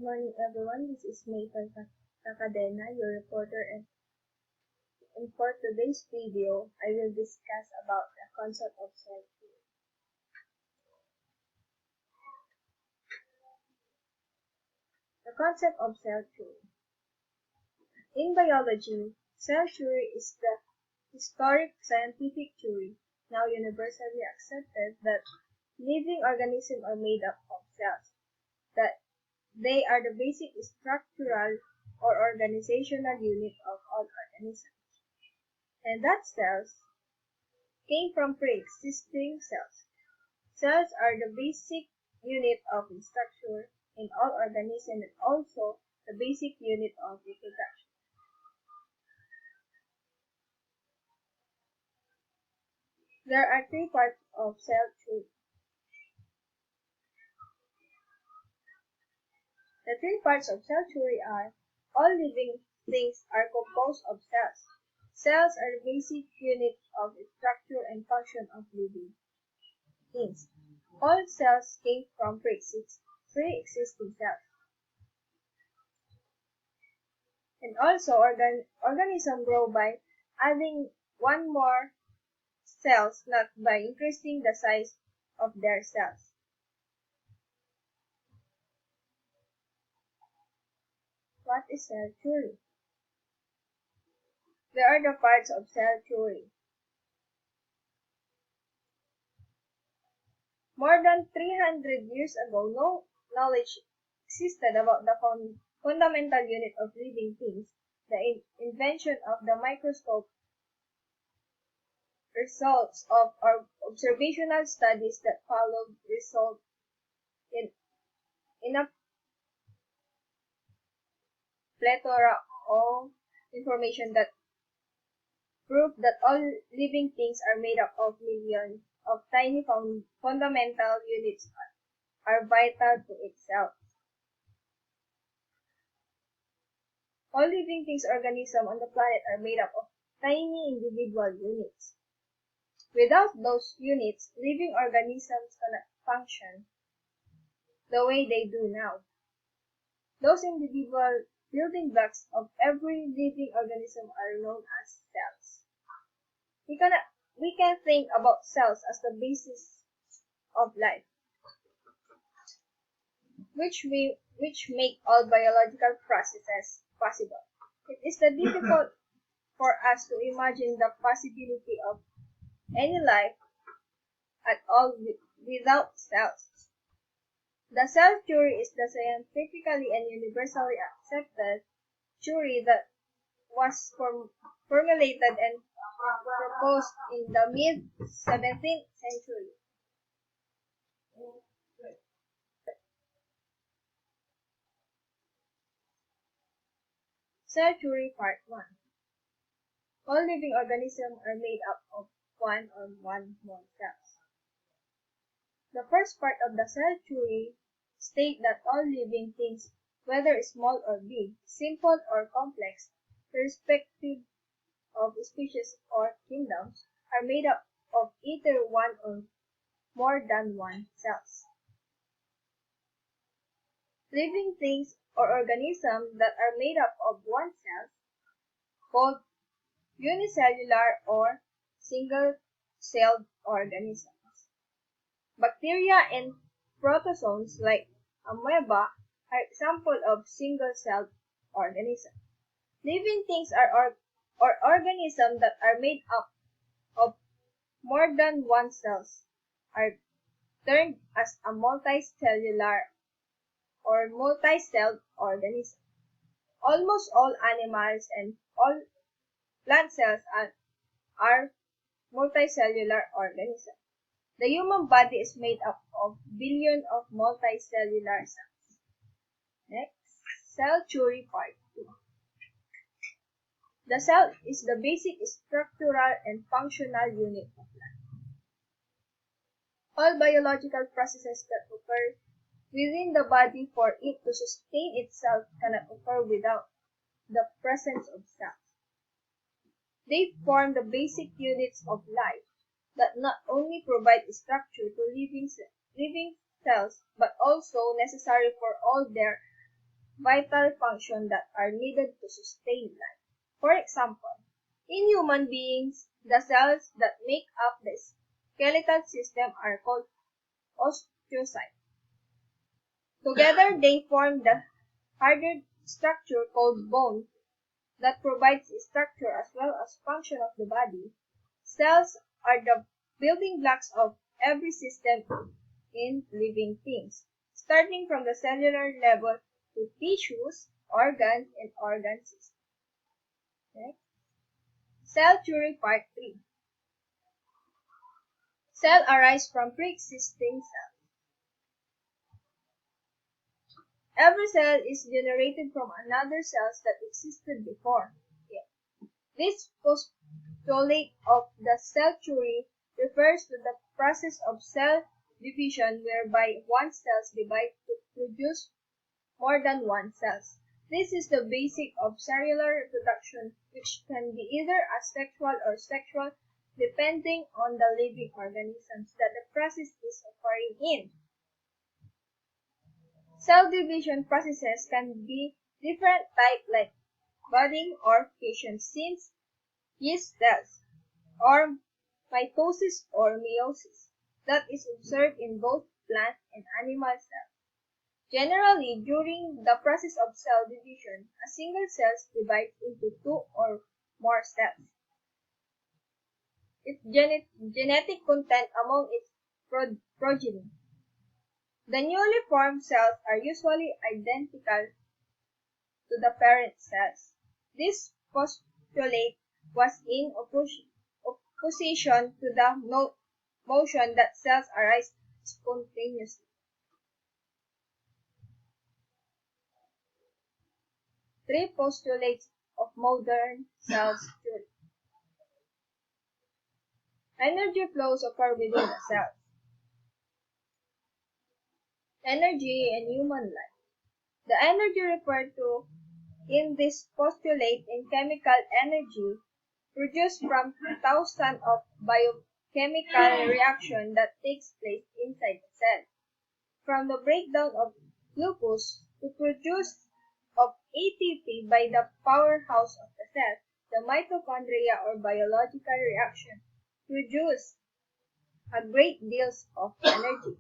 Good morning, everyone. This is Nathan Takadena, your reporter, and for today's video, I will discuss about the concept of cell theory. The concept of cell theory. In biology, cell theory is the historic scientific theory, now universally accepted, that living organisms are made up of cells, that they are the basic structural or organizational unit of all organisms, and that cells came from pre-existing cells. Cells are the basic unit of structure in all organisms and also the basic unit of reproduction. There are three parts of cell theory. The three parts of cell theory are: all living things are composed of cells. Cells are the basic unit of structure and function of living things. All cells came from pre-existing cells. And also, organisms grow by adding one more cells, not by increasing the size of their cells. What is cell theory? There are the parts of cell theory. More than 300 years ago, no knowledge existed about the fundamental unit of living things. The invention of the microscope, results of our observational studies that followed, result in a plethora of information that prove that all living things are made up of millions of tiny fundamental units are vital to itself. All living things organisms on the planet are made up of tiny individual units. Without those units, living organisms cannot function the way they do now. Those individual building blocks of every living organism are known as cells. We can think about cells as the basis of life, which make all biological processes possible. It is difficult for us to imagine the possibility of any life at all without cells. The cell theory is the scientifically and universally accepted theory that was formulated and proposed in the mid-17th century. Cell theory part 1. All living organisms are made up of one or more cells. The first part of the cell theory states that all living things, whether small or big, simple or complex, irrespective of species or kingdoms, are made up of either one or more than one cells. Living things or organisms that are made up of one cell, called unicellular or single-celled organisms. Bacteria and protozoans like amoeba are examples of single-celled organisms. Living things or organisms that are made up of more than one cells are termed as a multicellular or multi-celled organism. Almost all animals and all plant cells are multicellular organisms. The human body is made up of billions of multicellular cells. Next, cell theory part 2. The cell is the basic structural and functional unit of life. All biological processes that occur within the body for it to sustain itself cannot occur without the presence of cells. They form the basic units of life that not only provide structure to living cells but also necessary for all their vital functions that are needed to sustain life. For example, in human beings, the cells that make up the skeletal system are called osteocytes. Together, they form the harder structure called bone that provides structure as well as function of the body. Cells are the building blocks of every system in living things, starting from the cellular level to tissues, organs, and organ systems. Okay? Cell theory part 3. Cell arise from pre-existing cells. Every cell is generated from another cells that existed before it. This postulate of the cell theory refers to the process of cell division whereby one cells divide to produce more than one cells. This is the basic of cellular reproduction, which can be either asexual or sexual depending on the living organisms that the process is occurring in. Cell division processes can be different type like budding or fission since yeast cells, or mitosis or meiosis that is observed in both plant and animal cells. Generally, during the process of cell division, a single cell divides into two or more cells. Its genetic content among its progeny. The newly formed cells are usually identical to the parent cells. This postulate was in opposition to the notion that cells arise spontaneously. Three postulates of modern cell theory. Energy flows occur within a cell. Energy and human life. The energy referred to in this postulate in chemical energy produced from thousands of biochemical reaction that takes place inside the cell. From the breakdown of glucose to produce of ATP by the powerhouse of the cell, the mitochondria or biological reaction produce a great deals of energy.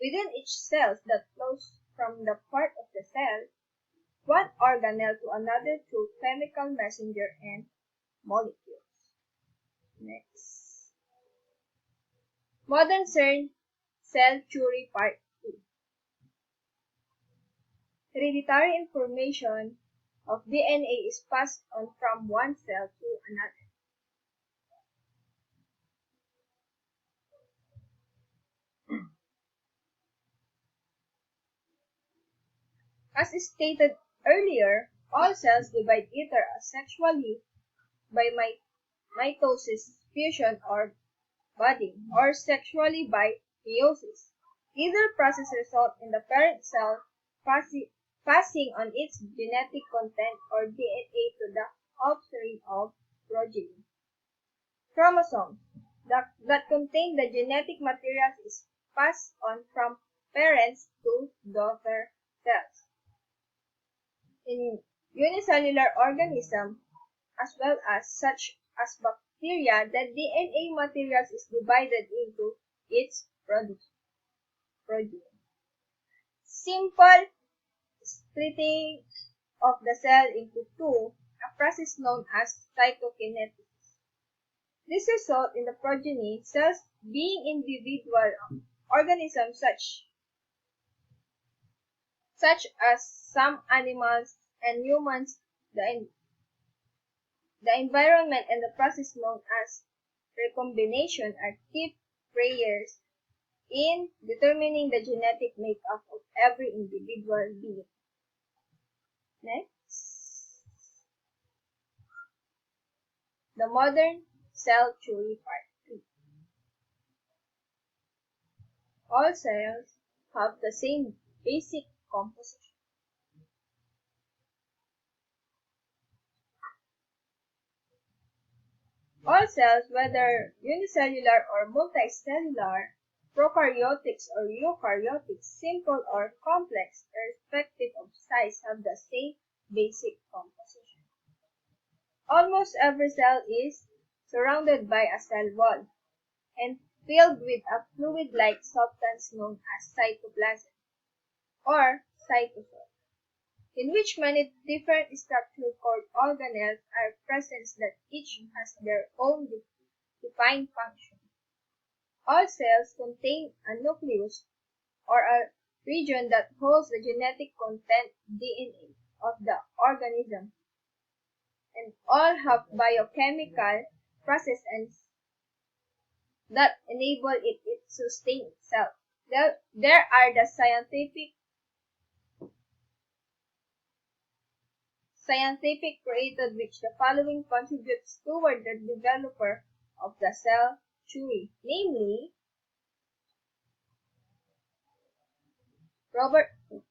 Within each cell that flows from the part of the cell, one organelle to another through chemical messenger and molecules. Next. Modern cell theory part 2. Hereditary information of DNA is passed on from one cell to another. As stated earlier, all cells divide either asexually by mitosis, fusion, or budding, or sexually by meiosis. Either process results in the parent cell passing on its genetic content or DNA to the offspring of progeny. Chromosomes that contain the genetic materials is passed on from parents to daughter cells. In unicellular organisms, as well as such as bacteria, the DNA materials is divided into its progeny. Simple splitting of the cell into two, a process known as cytokinesis. This results in the progeny cells being individual organisms such as some animals and humans. The environment and the process known as recombination are key players in determining the genetic makeup of every individual being. Next. The modern cell theory part 3. All cells have the same basic composition. All cells, whether unicellular or multicellular, Prokaryotics or eukaryotics, simple or complex, irrespective of size, have the same basic composition. Almost every cell is surrounded by a cell wall and filled with a fluid-like substance known as cytoplasm or cytosol, in which many different structures called organelles are present that each has their own defined function. All cells contain a nucleus or a region that holds the genetic content DNA of the organism, and all have biochemical processes that enable it to sustain itself. There are the scientific created which the following contributes toward the developer of the cell theory, namely Robert Hooke.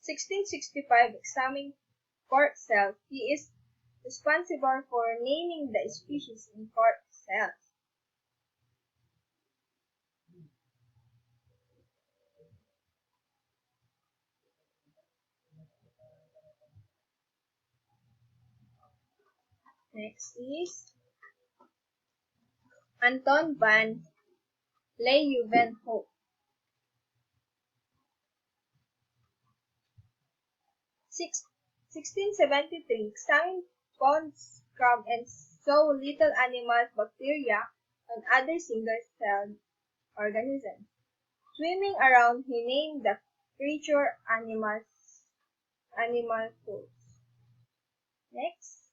1665 examining cork cells. He is responsible for naming the species in cork cells. Next is Anton van Leeuwenhoek. 1673 examined pond scrub and saw little animals, bacteria, and other single-celled organisms swimming around. He named the creature animal foods. Next,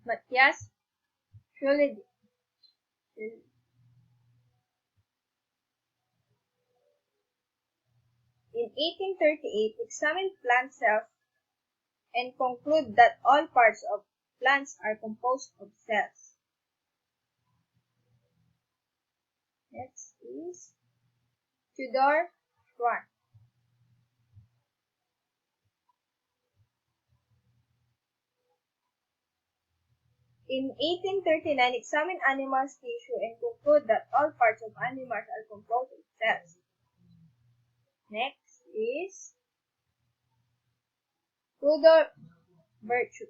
Matthias Schulze. In 1838, examined plant cells and conclude that all parts of plants are composed of cells. Next is Theodor Schwann. In 1839, examined animals' tissue and conclude that all parts of animals are composed of cells. Next is Rudolf Virchow.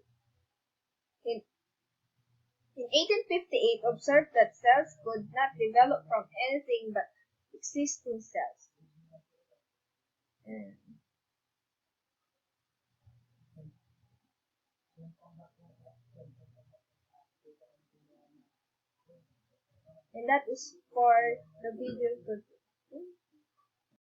In, in 1858, observed that cells could not develop from anything but existing cells. And that is for the video today.